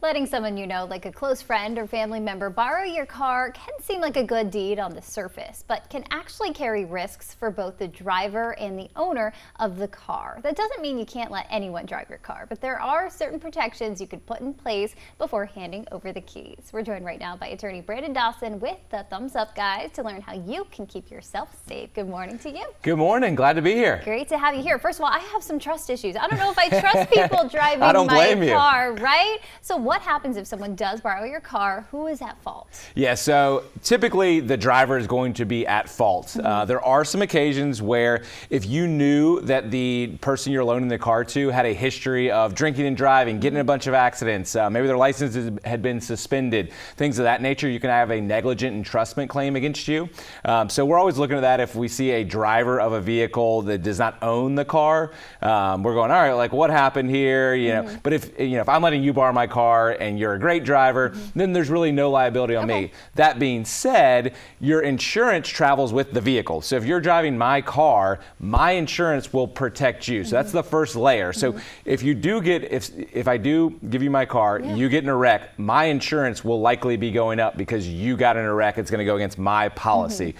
Letting someone you know, like a close friend or family member, borrow your car can seem like a good deed on the surface, but can actually carry risks for both the driver and the owner of the car. That doesn't mean you can't let anyone drive your car, but there are certain protections you could put in place before handing over the keys. We're joined right now by attorney Brandon Dawson with the Thumbs Up Guys to learn how you can keep yourself safe. Good morning to you. Good morning. Glad to be here. Great to have you here. First of all, I have some trust issues. I don't know if I trust people driving my car, right? So what happens if someone does borrow your car? Who is at fault? Yeah, so typically the driver is going to be at fault. There are some occasions where if you knew that the person you're loaning the car to had a history of drinking and driving, getting in a bunch of accidents, maybe their licenses had been suspended, things of that nature, you can have a negligent entrustment claim against you. So we're always looking at that. If we see a driver of a vehicle that does not own the car, we're going, all right, like what happened here? You know, but if I'm letting you borrow my car and you're a great driver, then there's really no liability on me. That being said, your insurance travels with the vehicle. So if you're driving my car, my insurance will protect you. So that's the first layer. So if you do get, if I do give you my car, you get in a wreck, my insurance will likely be going up because you got in a wreck. It's going to go against my policy.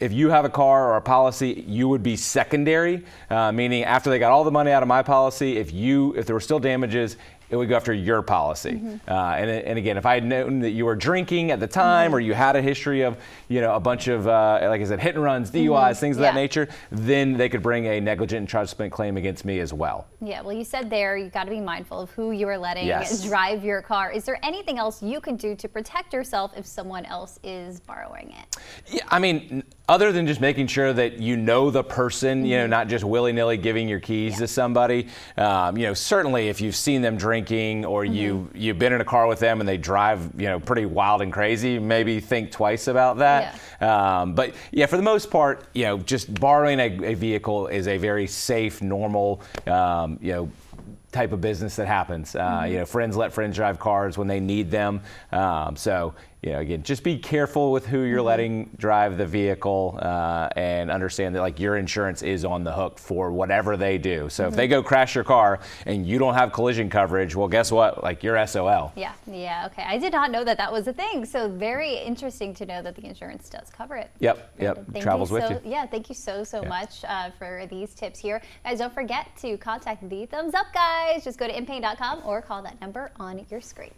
If you have a car or a policy, you would be secondary, meaning after they got all the money out of my policy, if there were still damages, it would go after your policy. And again, if I had known that you were drinking at the time or you had a history of, a bunch of, like I said, hit and runs, DUIs, things of that nature, then they could bring a negligent entrustment claim against me as well. Yeah, well, you said there, you got to be mindful of who you are letting drive your car. Is there anything else you can do to protect yourself if someone else is borrowing it? Yeah, I mean, other than just making sure that you know the person, not just willy-nilly giving your keys to somebody, certainly if you've seen them drinking or you've been in a car with them and they drive, pretty wild and crazy, maybe think twice about that. But yeah, for the most part, just borrowing a vehicle is a very safe, normal, type of business that happens. Friends let friends drive cars when they need them. So, again, just be careful with who you're letting drive the vehicle and understand that like your insurance is on the hook for whatever they do. So if they go crash your car and you don't have collision coverage, well, guess what? Like you're SOL. Yeah, okay. I did not know that that was a thing. So very interesting to know that the insurance does cover it. Yep. Travels with you. Yeah, thank you so much for these tips here. Guys, don't forget to contact the Thumbs Up Guys. Just go to inpaint.com or call that number on your screen.